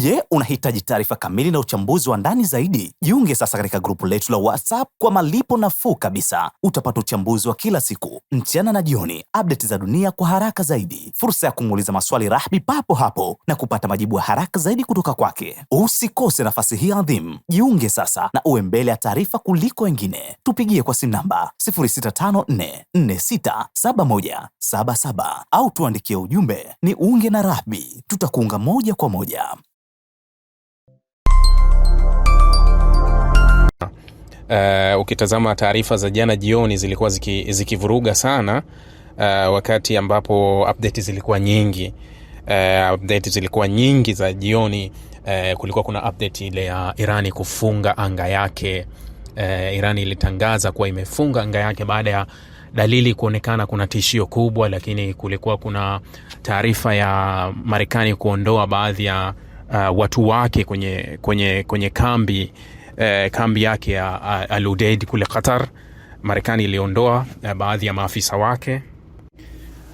Je, unahitaji taarifa kamili na uchambuzi wa ndani zaidi? Jiunge sasa katika grupu letu la WhatsApp kwa malipo nafuu kabisa. Utapata uchambuzi wa kila siku, mchana na jioni, update za dunia kwa haraka zaidi, fursa ya kumuuliza maswali Rahby papo hapo na kupata majibu ya haraka zaidi kutoka kwake. Usikose nafasi hii adhimu. Jiunge sasa na uwe mbele ya taarifa kuliko wengine. Tupigie kwa simu namba 0654467177 au tuandikie ujumbe ni unge na Rahby. Tutakuunga moja kwa moja. Ukitazama taarifa za jana jioni zilikuwa zikivuruga sana, wakati ambapo update zilikuwa nyingi. Update zilikuwa nyingi za jioni. Kulikuwa kuna update ile ya Irani kufunga anga yake. Irani ilitangaza kuwa imefunga anga yake baada ya dalili kuonekana kuna tishio kubwa, lakini kulikuwa kuna taarifa ya Marekani kuondoa baadhi ya watu wake kwenye kambi yake ya Al Udeid kule Qatar. Marekani iliondoa baadhi ya maafisa wake,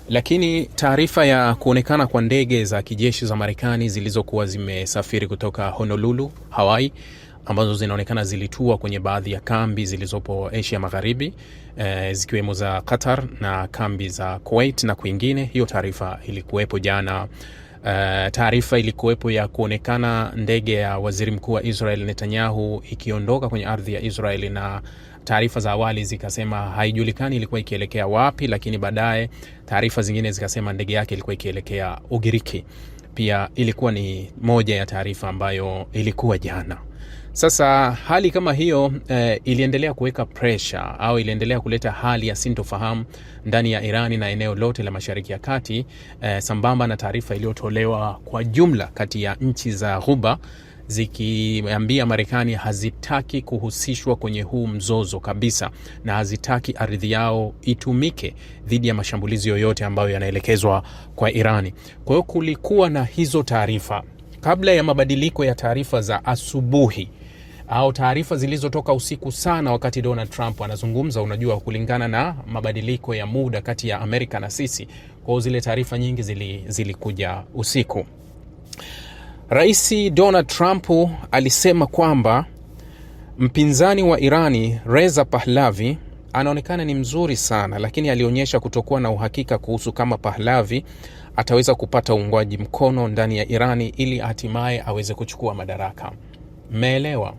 lakini taarifa ya kuonekana kwa ndege za kijeshi za Marekani zilizokuwa zimesafiri kutoka Honolulu, Hawaii, ambazo zinaonekana zilitua kwenye baadhi ya kambi zilizopo Asia Magharibi, zikiwemo za Qatar na kambi za Kuwait na kwingine. Hiyo taarifa ilikuwepo jana. Taarifa ilikuwepo ya kuonekana ndege ya waziri mkuu wa Israel Netanyahu ikiondoka kwenye ardhi ya Israel, na taarifa za awali zikasema haijulikani ilikuwa ikielekea wapi, lakini baadaye taarifa zingine zikasema ndege yake ilikuwa ikielekea Ugiriki. Pia ilikuwa ni moja ya taarifa ambayo ilikuwa jana. Sasa hali kama hiyo iliendelea kuweka pressure au iliendelea kuleta hali ya sintofahamu ndani ya Irani na eneo lote la Mashariki ya Kati, sambamba na taarifa iliyotolewa kwa jumla kati ya nchi za Ghuba zikiambia Marekani hazitaki kuhusishwa kwenye huu mzozo kabisa, na hazitaki ardhi yao itumike dhidi ya mashambulizi yoyote ambayo yanaelekezwa kwa Irani. Kwa hiyo kulikuwa na hizo taarifa kabla ya mabadiliko ya taarifa za asubuhi au taarifa zilizotoka usiku sana wakati Donald Trump anazungumza. Unajua, kulingana na mabadiliko ya muda kati ya Amerika na sisi, kwa zile taarifa nyingi zilikuja usiku. Rais Donald Trump alisema kwamba mpinzani wa Irani Reza Pahlavi anaonekana ni mzuri sana, lakini alionyesha kutokuwa na uhakika kuhusu kama Pahlavi ataweza kupata uungwaji mkono ndani ya Irani ili hatimaye aweze kuchukua madaraka. Mmeelewa?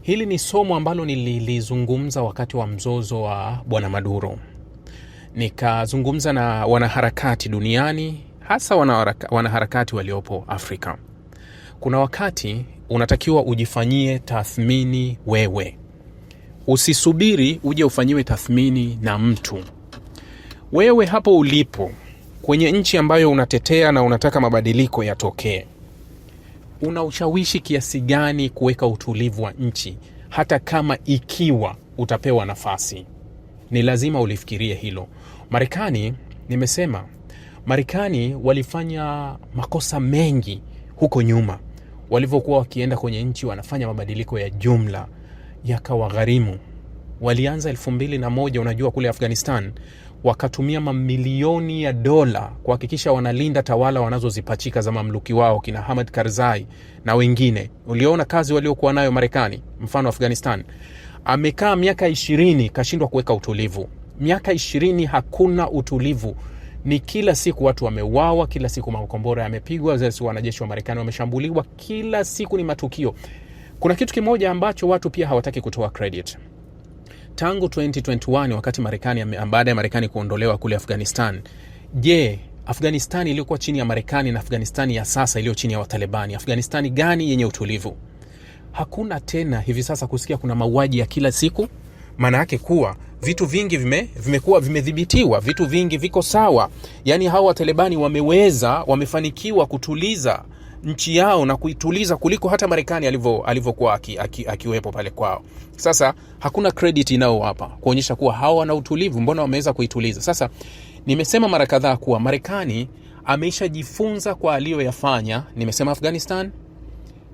Hili ni somo ambalo nilizungumza wakati wa mzozo wa Bwana Maduro. Nikazungumza na wanaharakati duniani, hasa wanaharakati waliopo Afrika. Kuna wakati unatakiwa ujifanyie tathmini wewe. Usisubiri uje ufanyiwe tathmini na mtu. Wewe hapo ulipo kwenye nchi ambayo unatetea na unataka mabadiliko yatokee, una ushawishi kiasi gani kuweka utulivu wa nchi, hata kama ikiwa utapewa nafasi? Ni lazima ulifikirie hilo. Marekani, nimesema Marekani walifanya makosa mengi huko nyuma. Walivyokuwa wakienda kwenye nchi wanafanya mabadiliko ya jumla yakawagharimu. Walianza 2001, unajua, kule Afghanistan wakatumia mamilioni ya dola kuhakikisha wanalinda tawala wanazozipachika za mamluki wao kina Hamid Karzai na wengine. Uliona kazi waliokuwa nayo Marekani. Mfano Afghanistan, amekaa miaka 20 kashindwa kuweka utulivu. Miaka 20 hakuna utulivu. Ni kila siku watu wameuawa, kila siku makombora yamepigwa, wanajeshi wa Marekani wameshambuliwa, kila siku ni matukio. Kuna kitu kimoja ambacho watu pia hawataki kutoa credit. Tangu 2021 wakati Marekani, baada ya Marekani kuondolewa kule Afghanistan, je, Afghanistan iliyokuwa chini ya Marekani na Afghanistan ya sasa iliyo chini ya Watalibani, Afghanistan gani yenye utulivu? Hakuna tena. Hivi sasa kusikia kuna mauaji ya kila siku, maana yake kuwa vitu vingi vimekuwa vimedhibitiwa, vitu vingi viko sawa. Yani hawa Watalibani wamefanikiwa kutuliza nchi yao na kuituliza kuliko hata Marekani alivyokuwa akiwepo pale kwao. Sasa hakuna credit inao hapa kuonyesha kuwa hawa wana utulivu, mbona wameweza kuituliza. Sasa nimesema mara kadhaa kuwa Marekani ameishajifunza kwa aliyoyafanya. Nimesema Afghanistan,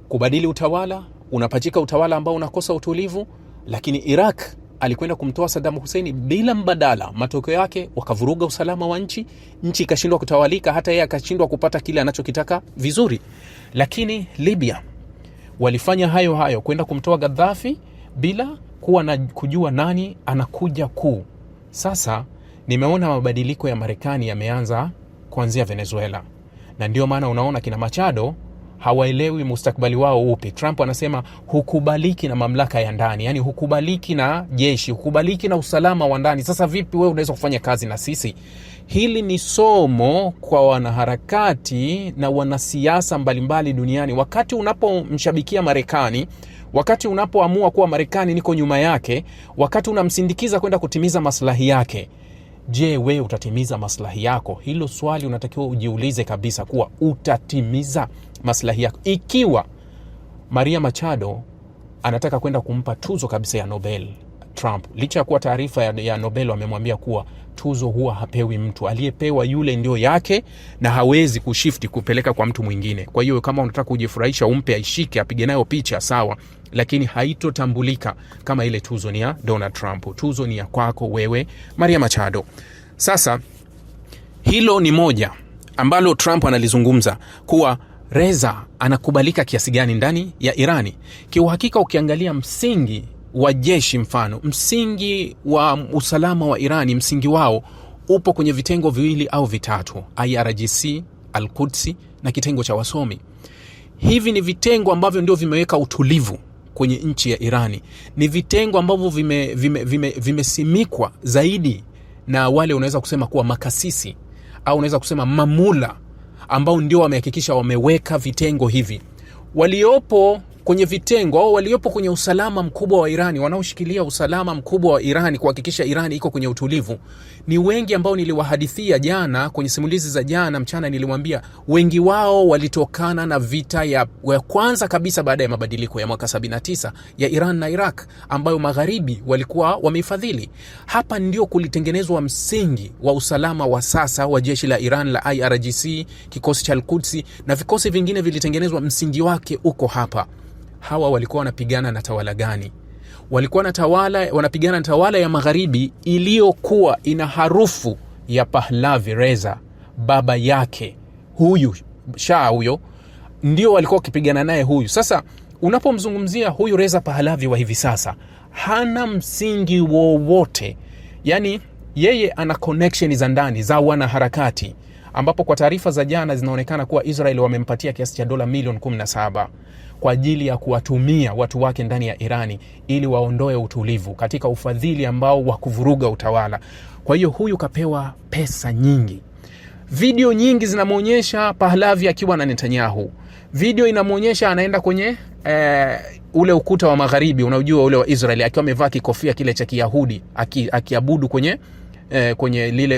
kubadili utawala, unapachika utawala ambao unakosa utulivu, lakini Iraq alikwenda kumtoa Saddam Hussein bila mbadala. Matokeo yake wakavuruga usalama wa nchi ikashindwa kutawalika, hata yeye akashindwa kupata kile anachokitaka vizuri. Lakini Libya walifanya hayo kwenda kumtoa Gaddafi bila kuwa na kujua nani anakuja kuu. Sasa nimeona mabadiliko ya Marekani yameanza kuanzia Venezuela, na ndio maana unaona kina Machado hawaelewi mustakabali wao upi. Trump anasema hukubaliki na mamlaka ya ndani, yani hukubaliki na jeshi, hukubaliki na usalama wa ndani. Sasa vipi wewe unaweza kufanya kazi na sisi? Hili ni somo kwa wanaharakati na wanasiasa mbalimbali duniani. Wakati unapomshabikia Marekani, wakati unapoamua kuwa Marekani niko nyuma yake, wakati unamsindikiza kwenda kutimiza maslahi yake, je, wewe utatimiza maslahi yako? Hilo swali unatakiwa ujiulize kabisa, kuwa utatimiza maslahi yako. Ikiwa Maria Machado anataka kwenda kumpa tuzo kabisa ya Nobel Trump, licha ya kuwa taarifa ya Nobel wamemwambia kuwa tuzo huwa hapewi mtu, aliyepewa yule ndio yake na hawezi kushifti kupeleka kwa mtu mwingine. Kwa hiyo kama unataka kujifurahisha, umpe, aishike, apige nayo picha, sawa, lakini haitotambulika kama ile tuzo ni ya Donald Trump. Tuzo ni ya kwako wewe Maria Machado. Sasa hilo ni moja ambalo Trump analizungumza, kuwa Reza anakubalika kiasi gani ndani ya Irani. Kiuhakika ukiangalia msingi wa jeshi, mfano msingi wa usalama wa Irani, msingi wao upo kwenye vitengo viwili au vitatu: IRGC, Al-Quds na kitengo cha wasomi. Hivi ni vitengo ambavyo ndio vimeweka utulivu kwenye nchi ya Irani. Ni vitengo ambavyo vimesimikwa zaidi na wale unaweza kusema kuwa makasisi au unaweza kusema mamula, ambao ndio wamehakikisha wameweka vitengo hivi. Waliopo kwenye vitengo au waliopo kwenye usalama mkubwa wa Irani, wanaoshikilia usalama mkubwa wa Irani kuhakikisha Irani iko kwenye utulivu, ni wengi ambao niliwahadithia jana kwenye simulizi za jana mchana. Nilimwambia wengi wao walitokana na vita ya kwanza kabisa baada ya mabadiliko ya mwaka 79 ya Iran na Iraq, ambayo magharibi walikuwa wameifadhili. Hapa ndio kulitengenezwa msingi wa usalama wa sasa wa jeshi la Iran la IRGC, kikosi cha Al-Quds na vikosi vingine vilitengenezwa, msingi wake uko hapa. Hawa walikuwa wanapigana na tawala gani? Walikuwa wanapigana na tawala ya magharibi iliyokuwa ina harufu ya Pahlavi Reza, baba yake huyu Shah, huyo ndio walikuwa wakipigana naye huyu. Sasa unapomzungumzia huyu Reza Pahlavi wa hivi sasa, hana msingi wowote. Yani yeye ana connection za ndani za wanaharakati, ambapo kwa taarifa za jana zinaonekana kuwa Israel wamempatia kiasi cha dola milioni 17 kwa ajili ya kuwatumia watu wake ndani ya Irani ili waondoe utulivu katika ufadhili ambao wa kuvuruga utawala. Kwa hiyo huyu kapewa pesa nyingi. Video nyingi zinamuonyesha Pahlavi akiwa na Netanyahu. Video inamuonyesha anaenda kwenye ule ukuta wa magharibi, unaojua ule wa Israel, akiwa amevaa kikofia kile cha Kiyahudi akiabudu kwenye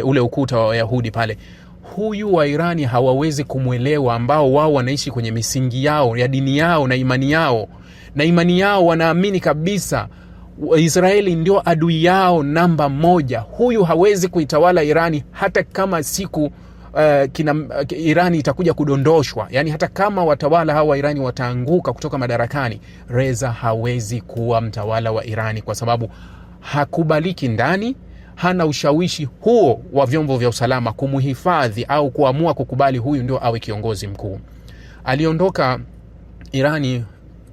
ule ukuta wa Yahudi pale. Huyu wa Irani hawawezi kumwelewa, ambao wao wanaishi kwenye misingi yao ya dini yao na imani yao wanaamini kabisa Israeli ndio adui yao namba 1. Huyu hawezi kuitawala Irani hata kama siku Irani itakuja kudondoshwa. Yani hata kama watawala hawa wa Irani wataanguka kutoka madarakani, Reza hawezi kuwa mtawala wa Irani kwa sababu hakubaliki ndani, hana ushawishi huo wa vyombo vya usalama kumuhifadhi au kuamua kukubali huyu ndio awe kiongozi mkuu. Aliondoka Irani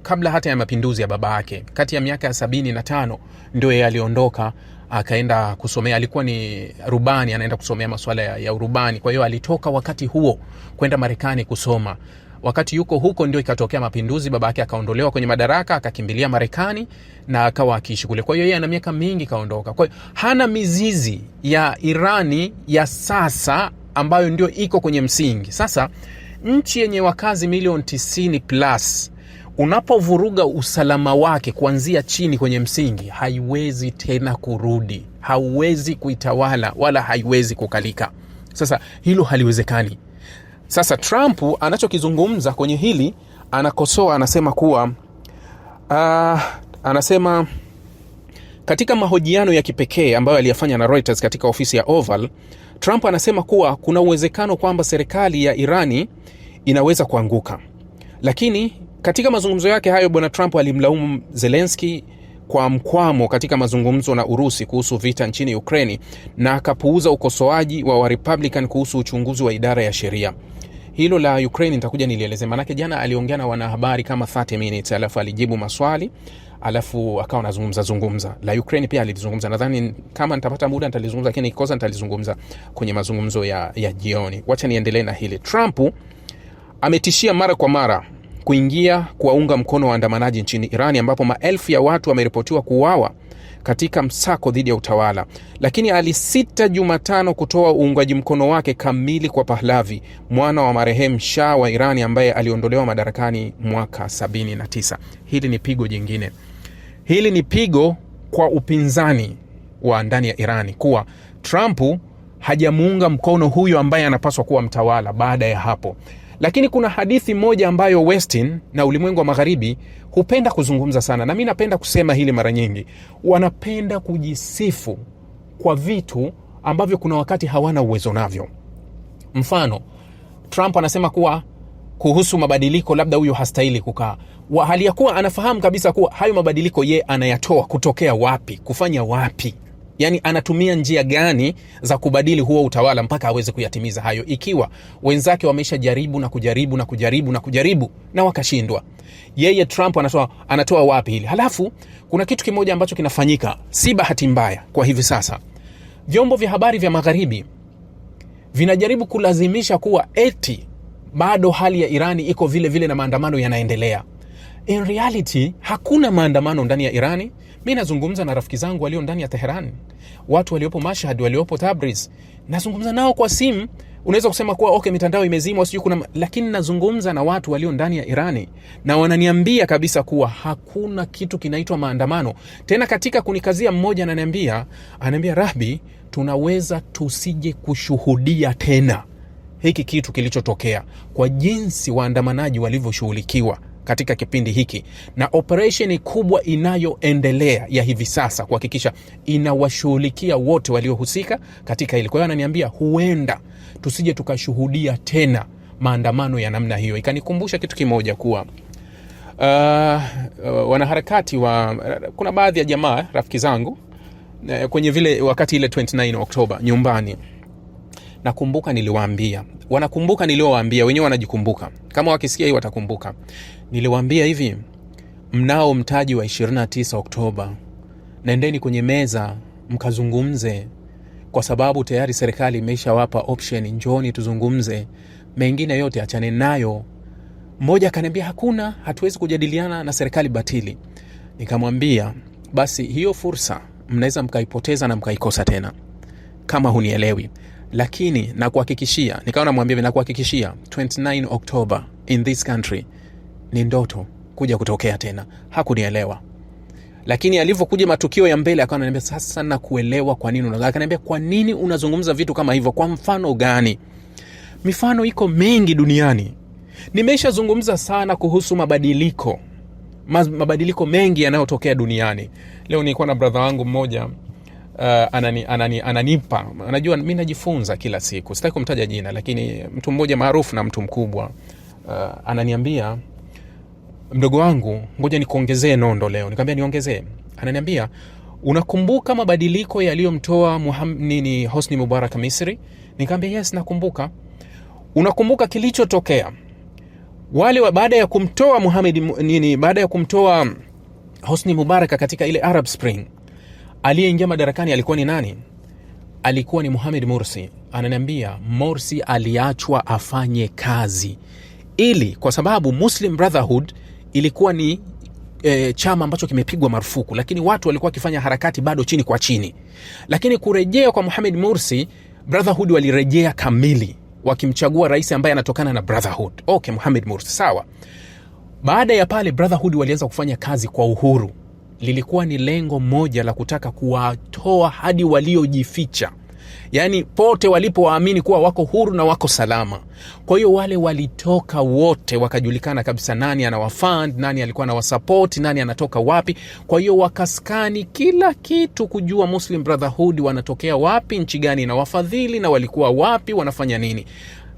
kabla hata ya mapinduzi ya baba yake, kati ya miaka ya 75 ndio yeye aliondoka akaenda kusomea. Alikuwa ni rubani, anaenda kusomea masuala ya urubani. Kwa hiyo alitoka wakati huo kwenda Marekani kusoma. Wakati yuko huko ndio ikatokea mapinduzi, baba yake akaondolewa kwenye madaraka, akakimbilia Marekani na akawa akiishi kule. Kwa hiyo yeye ana miaka mingi kaondoka. Kwa hiyo hana mizizi ya Irani ya sasa ambayo ndio iko kwenye msingi. Sasa nchi yenye wakazi milioni 90 plus, unapovuruga usalama wake kuanzia chini kwenye msingi, haiwezi tena kurudi, hauwezi kuitawala wala haiwezi kukalika. Sasa hilo haliwezekani. Sasa Trump anachokizungumza kwenye hili, anakosoa, anasema kuwa anasema katika mahojiano ya kipekee ambayo aliyafanya na Reuters katika ofisi ya Oval, Trump anasema kuwa kuna uwezekano kwamba serikali ya Irani inaweza kuanguka. Lakini katika mazungumzo yake hayo, bwana Trump alimlaumu Zelensky kwa mkwamo katika mazungumzo na Urusi kuhusu vita nchini Ukraini, na akapuuza ukosoaji wa Republican kuhusu uchunguzi wa idara ya sheria. Hilo la Ukraine nitakuja nilieleze, manake jana aliongea na wanahabari kama 30 minutes, alafu alijibu maswali, alafu akawa anazungumza. La Ukraine pia alizungumza, nadhani kama nitapata muda nitalizungumza, lakini ikosa nitalizungumza kwenye mazungumzo ya jioni. Wacha niendelee na hili. Trump ametishia mara kwa mara kuingia kuwaunga mkono waandamanaji nchini Irani, ambapo maelfu ya watu wameripotiwa kuuawa katika msako dhidi ya utawala, lakini alisita Jumatano kutoa uungaji mkono wake kamili kwa Pahlavi, mwana wa marehemu Shah wa Irani ambaye aliondolewa madarakani mwaka 79. Hili ni pigo jingine. Hili ni pigo kwa upinzani wa ndani ya Irani kuwa Trump hajamuunga mkono huyo ambaye anapaswa kuwa mtawala baada ya hapo. Lakini kuna hadithi moja ambayo Westin na ulimwengu wa magharibi hupenda kuzungumza sana, na mimi napenda kusema hili mara nyingi. Wanapenda kujisifu kwa vitu ambavyo kuna wakati hawana uwezo navyo. Mfano, Trump anasema kuwa kuhusu mabadiliko labda huyo hastahili kukaa, hali ya kuwa anafahamu kabisa kuwa hayo mabadiliko ye anayatoa kutokea wapi, kufanya wapi. Yani anatumia njia gani za kubadili huo utawala mpaka aweze kuyatimiza hayo, ikiwa wenzake wamesha jaribu na kujaribu na kujaribu na kujaribu na wakashindwa. Yeye Trump anatoa wapi hili? Halafu kuna kitu kimoja ambacho kinafanyika, si bahati mbaya kwa hivi sasa. Vyombo vya habari vya magharibi vinajaribu kulazimisha kuwa eti bado hali ya Irani iko vile vile na maandamano yanaendelea. In reality hakuna maandamano ndani ya Irani. Mimi nazungumza na rafiki zangu walio ndani ya Tehran, watu waliopo Mashhad, waliopo Tabriz, nazungumza nao kwa simu. Unaweza kusema kuwa okay, mitandao imezima sio kuna, lakini nazungumza na watu walio ndani ya Irani na wananiambia kabisa kuwa hakuna kitu kinaitwa maandamano. Tena katika kunikazia, mmoja ananiambia Rahbi, tunaweza tusije kushuhudia tena hiki kitu kilichotokea kwa jinsi waandamanaji walivyoshughulikiwa katika kipindi hiki, na operation kubwa inayoendelea ya hivi sasa kuhakikisha inawashughulikia wote waliohusika katika hili. Kwa hiyo ananiambia huenda tusije tukashuhudia tena maandamano ya namna hiyo. Ikanikumbusha kitu kimoja kuwa wanaharakati kuna baadhi ya jamaa rafiki zangu kwenye vile wakati ile 29 Oktoba nyumbani, nakumbuka niliwaambia, wanakumbuka niliowaambia, wenyewe wanajikumbuka, kama wakisikia hii watakumbuka. Niliwaambia hivi, mnao mtaji wa 29 Oktoba, nendeni kwenye meza mkazungumze, kwa sababu tayari serikali imeshawapa option, njoni tuzungumze, mengine yote achane nayo. Mmoja akaniambia hakuna, hatuwezi kujadiliana na serikali batili. Nikamwambia basi hiyo fursa mnaweza mkaipoteza na mkaikosa tena kama hunielewi, lakini nakuhakikishia, nikaona mwambie nakuhakikishia 29 October in this country ni ndoto kuja kutokea tena. Hakunielewa, lakini alivyokuja matukio ya mbele akawa ananiambia sasa na kuelewa kwa nini unataka. Akaniambia kwa nini unazungumza vitu kama hivyo, kwa mfano gani? Mifano iko mingi duniani. Nimeshazungumza sana kuhusu mabadiliko mengi yanayotokea duniani. Leo nilikuwa na brother wangu mmoja ananipa, anajua mimi najifunza kila siku, sitaki kumtaja jina, lakini mtu mmoja maarufu na mtu mkubwa ananiambia, mdogo wangu ngoja nikuongezee nondo leo. Nikamwambia niongezee. Ananiambia unakumbuka mabadiliko yaliyomtoa Hosni Mubarak Misri? Nikamwambia yes nakumbuka. Unakumbuka kilichotokea wale baada ya kumtoa baada ya kumtoa Hosni Mubarak katika ile Arab Spring? Aliyeingia madarakani alikuwa ni nani? Alikuwa ni Mohamed Morsi. Ananiambia Morsi aliachwa afanye kazi, ili kwa sababu Muslim Brotherhood ilikuwa ni chama ambacho kimepigwa marufuku, lakini watu walikuwa wakifanya harakati bado chini kwa chini. Lakini kurejea kwa Mohamed Morsi, Brotherhood walirejea kamili, wakimchagua rais ambaye anatokana na Brotherhood. Okay, Mohamed Morsi sawa. Baada ya pale Brotherhood walianza kufanya kazi kwa uhuru. Lilikuwa ni lengo moja la kutaka kuwatoa hadi waliojificha, yani pote walipowaamini kuwa wako huru na wako salama. Kwa hiyo wale walitoka wote, wakajulikana kabisa nani anawafund, nani alikuwa anawasupport, nani anatoka wapi. Kwa hiyo wakaskani kila kitu kujua Muslim Brotherhood wanatokea wapi, nchi gani na wafadhili, na walikuwa wapi, wanafanya nini.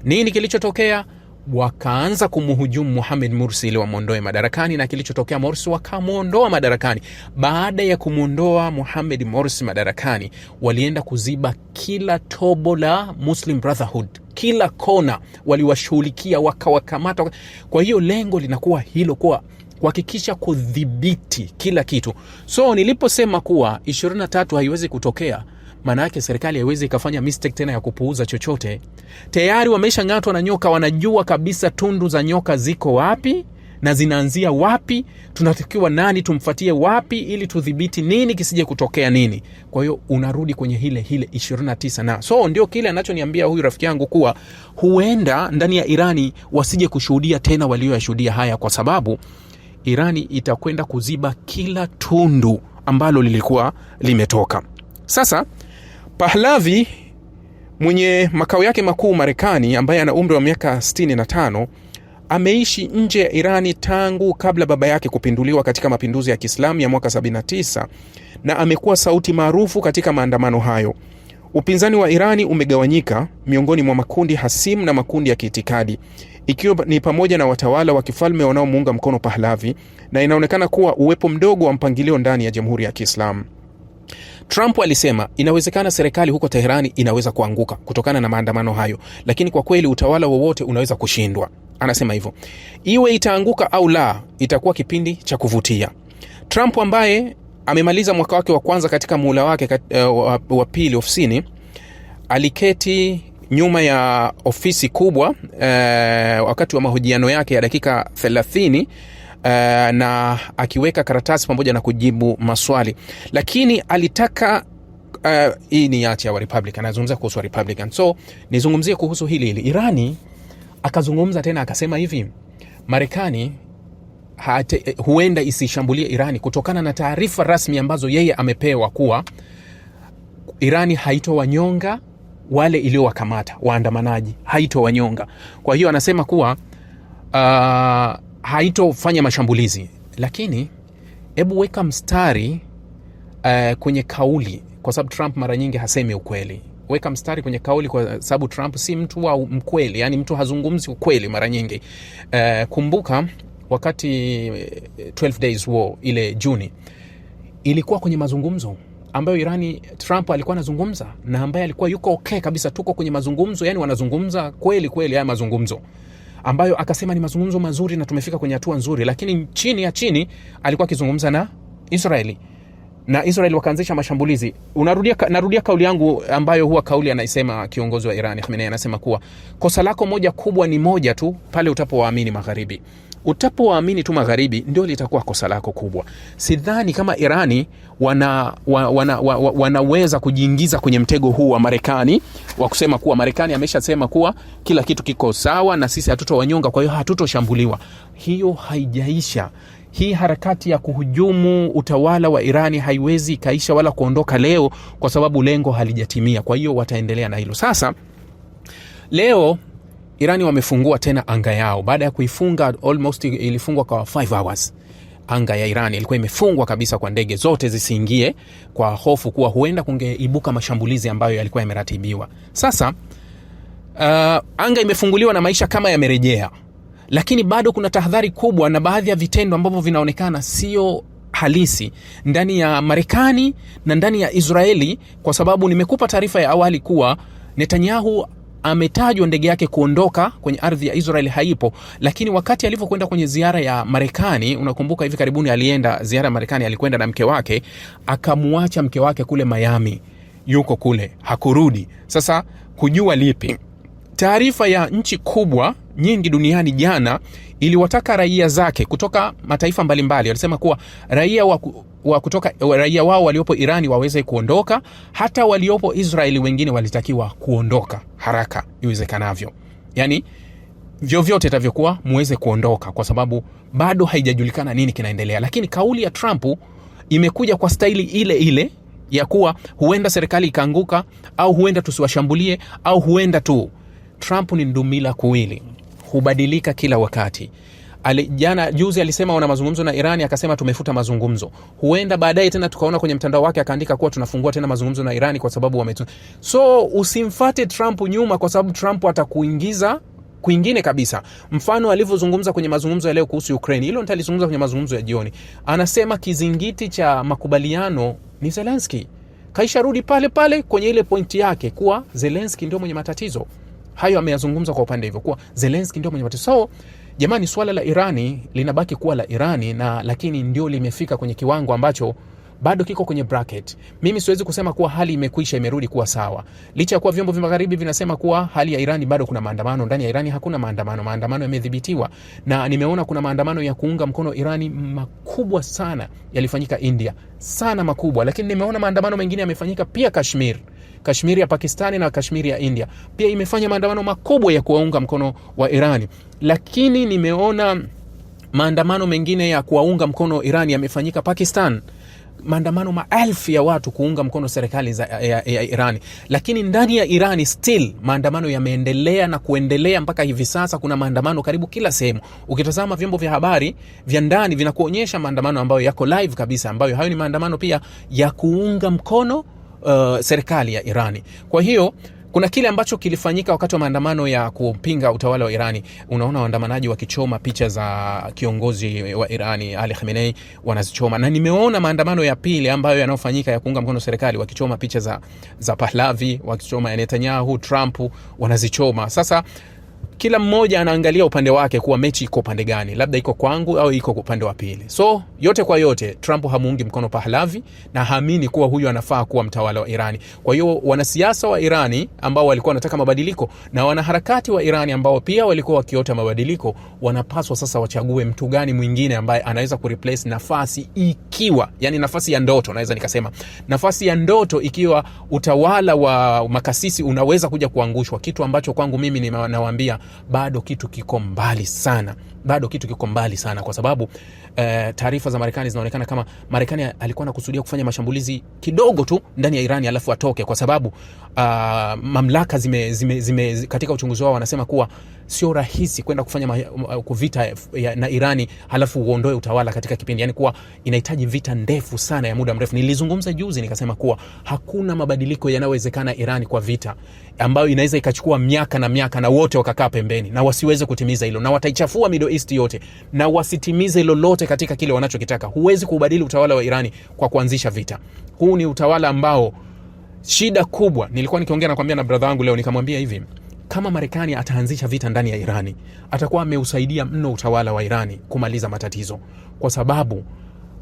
Nini kilichotokea? wakaanza kumhujumu Mohamed Morsi ili wamuondoe madarakani, na kilichotokea Morsi wakamuondoa madarakani. Baada ya kumuondoa Mohamed Morsi madarakani, walienda kuziba kila tobo la Muslim Brotherhood, kila kona waliwashughulikia, wakawakamata. Kwa hiyo lengo linakuwa hilo, kwa kuhakikisha kudhibiti kila kitu. So niliposema kuwa 23 haiwezi kutokea, maana yake serikali haiwezi ikafanya mistake tena ya kupuuza chochote. Tayari wameshang'atwa na nyoka, wanajua kabisa tundu za nyoka ziko wapi na zinaanzia wapi, tunatakiwa nani tumfuatie wapi ili tudhibiti nini kisije kutokea nini. Kwa hiyo unarudi kwenye hile 29 na so ndio kile anachoniambia huyu rafiki yangu kuwa huenda ndani ya Irani wasije kushuhudia tena walioyashuhudia haya, kwa sababu Irani itakwenda kuziba kila tundu ambalo lilikuwa limetoka. Sasa Pahlavi mwenye makao yake makuu Marekani, ambaye ana umri wa miaka 65, ameishi nje ya Irani tangu kabla baba yake kupinduliwa katika mapinduzi ya Kiislamu ya mwaka 79, na amekuwa sauti maarufu katika maandamano hayo. Upinzani wa Irani umegawanyika miongoni mwa makundi hasimu na makundi ya kiitikadi, ikiwa ni pamoja na watawala wa kifalme wanaomuunga mkono Pahlavi, na inaonekana kuwa uwepo mdogo wa mpangilio ndani ya Jamhuri ya Kiislamu. Trump alisema inawezekana serikali huko Teherani inaweza kuanguka kutokana na maandamano hayo, lakini kwa kweli utawala wowote unaweza kushindwa. Anasema hivyo. Iwe itaanguka au la, itakuwa kipindi cha kuvutia. Trump ambaye amemaliza mwaka wake wa kwanza katika muhula wake wa pili ofisini, aliketi nyuma ya ofisi kubwa wakati wa mahojiano yake ya dakika 30 na akiweka karatasi pamoja na kujibu maswali, lakini alitaka hii ni yati ya wa Republican, anazungumza kuhusu wa Republican. So nizungumzie kuhusu hili Irani. Akazungumza tena akasema hivi, Marekani huenda isishambulie Irani kutokana na taarifa rasmi ambazo yeye amepewa kuwa Irani haitowanyonga wale iliowakamata waandamanaji, haitowanyonga. Kwa hiyo anasema kuwa haitofanya mashambulizi. Lakini hebu weka mstari kwenye kauli, kwa sababu Trump mara nyingi hasemi ukweli. Weka mstari kwenye kauli, kwa sababu Trump si mtu wa mkweli, yani mtu hazungumzi ukweli mara nyingi. Kumbuka wakati 12 days war ile Juni, ilikuwa kwenye mazungumzo ambayo Irani, Trump alikuwa anazungumza na ambaye alikuwa yuko okay kabisa, tuko kwenye mazungumzo, yani wanazungumza kweli kweli haya mazungumzo, ambayo akasema ni mazungumzo mazuri na tumefika kwenye hatua nzuri. Lakini chini ya chini alikuwa akizungumza na Israeli, na Israeli wakaanzisha mashambulizi. Narudia kauli yangu ambayo huwa kauli anaisema kiongozi wa Iran Khamenei, anasema kuwa kosa lako moja kubwa ni moja tu, pale utapowaamini magharibi. Utapowaamini tu magharibi ndio litakuwa kosa lako kubwa. Sidhani kama Irani wanaweza kujiingiza kwenye mtego huu wa Marekani wa kusema kuwa Marekani ameshasema kuwa kila kitu kiko sawa na sisi hatutowanyonga, kwa hiyo hatutoshambuliwa. Hiyo haijaisha. Hii harakati ya kuhujumu utawala wa Irani haiwezi ikaisha wala kuondoka leo, kwa sababu lengo halijatimia. Kwa hiyo wataendelea na hilo. Sasa leo Irani wamefungua tena anga yao baada ya kuifunga, almost ilifungwa kwa 5 hours. Anga ya Irani ilikuwa imefungwa kabisa kwa ndege zote zisiingie, kwa hofu kuwa huenda kungeibuka mashambulizi ambayo yalikuwa yameratibiwa. Sasa anga imefunguliwa na maisha kama yamerejea, lakini bado kuna tahadhari kubwa na baadhi ya vitendo ambavyo vinaonekana sio halisi ndani ya Marekani na ndani ya Israeli, kwa sababu nimekupa taarifa ya awali kuwa Netanyahu ametajwa ndege yake kuondoka kwenye ardhi ya Israeli haipo, lakini wakati alivyokwenda kwenye ziara ya Marekani, unakumbuka hivi karibuni alienda ziara ya Marekani, alikwenda na mke wake, akamuacha mke wake kule Miami, yuko kule, hakurudi. Sasa kujua lipi? Taarifa ya nchi kubwa nyingi duniani jana iliwataka raia zake kutoka mataifa mbalimbali, walisema kuwa raia wao waliopo Irani waweze kuondoka, hata waliopo Israeli wengine walitakiwa kuondoka haraka iwezekanavyo. Yani vyovyote itavyokuwa muweze kuondoka, kwa sababu bado haijajulikana nini kinaendelea. Lakini kauli ya Trump imekuja kwa staili ile ile ya kuwa huenda serikali ikaanguka, au huenda tusiwashambulie, au huenda tu. Trump ni ndumila kuwili, hubadilika kila wakati. Juzi alisema wana mazungumzo na Irani, akasema tumefuta mazungumzo. Huenda baadaye tena tukaona kwenye mtandao wake akaandika kuwa tunafungua tena mazungumzo na Irani kwa sababu So usimfate Trump nyuma, kwa sababu Trump atakuingiza kwingine kabisa. Mfano alivyozungumza kwenye mazungumzo ya leo kuhusu Ukraine, hilo nitalizungumza kwenye mazungumzo ya jioni. Anasema kizingiti cha makubaliano ni Zelensky. Kaisha rudi pale pale kwenye ile pointi yake kuwa Zelensky ndio mwenye matatizo. Hayo ameyazungumza kwa upande hivyo kuwa Zelensky ndio mwenye matatizo. So jamani, swala la Irani linabaki kuwa la Irani, na lakini ndio limefika kwenye kiwango ambacho bado kiko kwenye bracket. Mimi siwezi kusema kuwa hali imekwisha, imerudi kuwa sawa. Licha ya kuwa vyombo vya magharibi vinasema kuwa hali ya Irani bado kuna maandamano. Ndani ya Irani hakuna maandamano. Maandamano yamedhibitiwa. Na nimeona kuna maandamano ya kuunga mkono Irani makubwa sana yalifanyika India. Sana makubwa. Lakini nimeona maandamano mengine yamefanyika pia Kashmir ya Pakistani na Kashmir ya India. Pia imefanya maandamano makubwa ya kuwaunga mkono wa Irani. Lakini nimeona maandamano mengine ya kuwaunga mkono Irani yamefanyika Pakistan. Maandamano maelfu ya watu kuunga mkono serikali ya Irani. Lakini ndani ya Irani still maandamano yameendelea na kuendelea mpaka hivi sasa. Kuna maandamano karibu kila sehemu. Ukitazama vyombo vya habari vya ndani vinakuonyesha maandamano ambayo yako live kabisa, ambayo hayo ni maandamano pia ya kuunga mkono serikali ya Irani. Kwa hiyo kuna kile ambacho kilifanyika wakati wa maandamano ya kupinga utawala wa Irani. Unaona waandamanaji wakichoma picha za kiongozi wa Irani Ali Khamenei, wanazichoma. Na nimeona maandamano ya pili ambayo yanayofanyika ya kuunga mkono serikali, wakichoma picha za Pahlavi, wakichoma ya Netanyahu, Trump, wanazichoma. Sasa kila mmoja anaangalia upande wake kuwa mechi iko upande gani, labda iko kwangu au iko upande wa pili. So yote kwa yote, Trump hamuungi mkono Pahlavi na haamini kuwa huyu anafaa kuwa mtawala wa Irani. Kwa hiyo wanasiasa wa Irani ambao walikuwa wanataka mabadiliko na wanaharakati wa Irani ambao pia walikuwa wakiota mabadiliko, wanapaswa sasa wachague mtu gani mwingine ambaye anaweza kureplace nafasi, ikiwa yani nafasi ya ndoto, naweza nikasema nafasi ya ndoto, ikiwa utawala wa makasisi unaweza kuja kuangushwa, kitu ambacho kwangu mimi ninawaambia bado kitu kiko mbali sana. Kwa sababu taarifa za Marekani zinaonekana kama Marekani alikuwa anakusudia kufanya mashambulizi kidogo tu ndani ya Irani alafu atoke, kwa sababu mamlaka katika uchunguzi wao wanasema kuwa sio rahisi kwenda kufanya kuvita na Irani halafu uondoe utawala katika kipindi, yani kuwa inahitaji vita ndefu sana ya muda mrefu. Nilizungumza juzi nikasema kuwa hakuna mabadiliko yanayowezekana Irani kwa vita ambayo inaweza ikachukua miaka na wote wakakaa pembeni na wasiweze kutimiza hilo, na wataichafua Middle East yote na wasitimize lolote katika kile wanachokitaka. Huwezi kubadili utawala wa Irani kwa kuanzisha vita. Huu ni utawala ambao shida kubwa. Nilikuwa nikiongea nakwambia na brother wangu leo, nikamwambia hivi, kama Marekani ataanzisha vita ndani ya Irani, atakuwa ameusaidia mno utawala wa Irani kumaliza matatizo, kwa sababu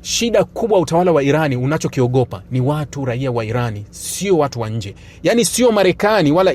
shida kubwa utawala wa Irani unachokiogopa ni watu raia wa Irani, sio watu wa nje. Yani sio Marekani wala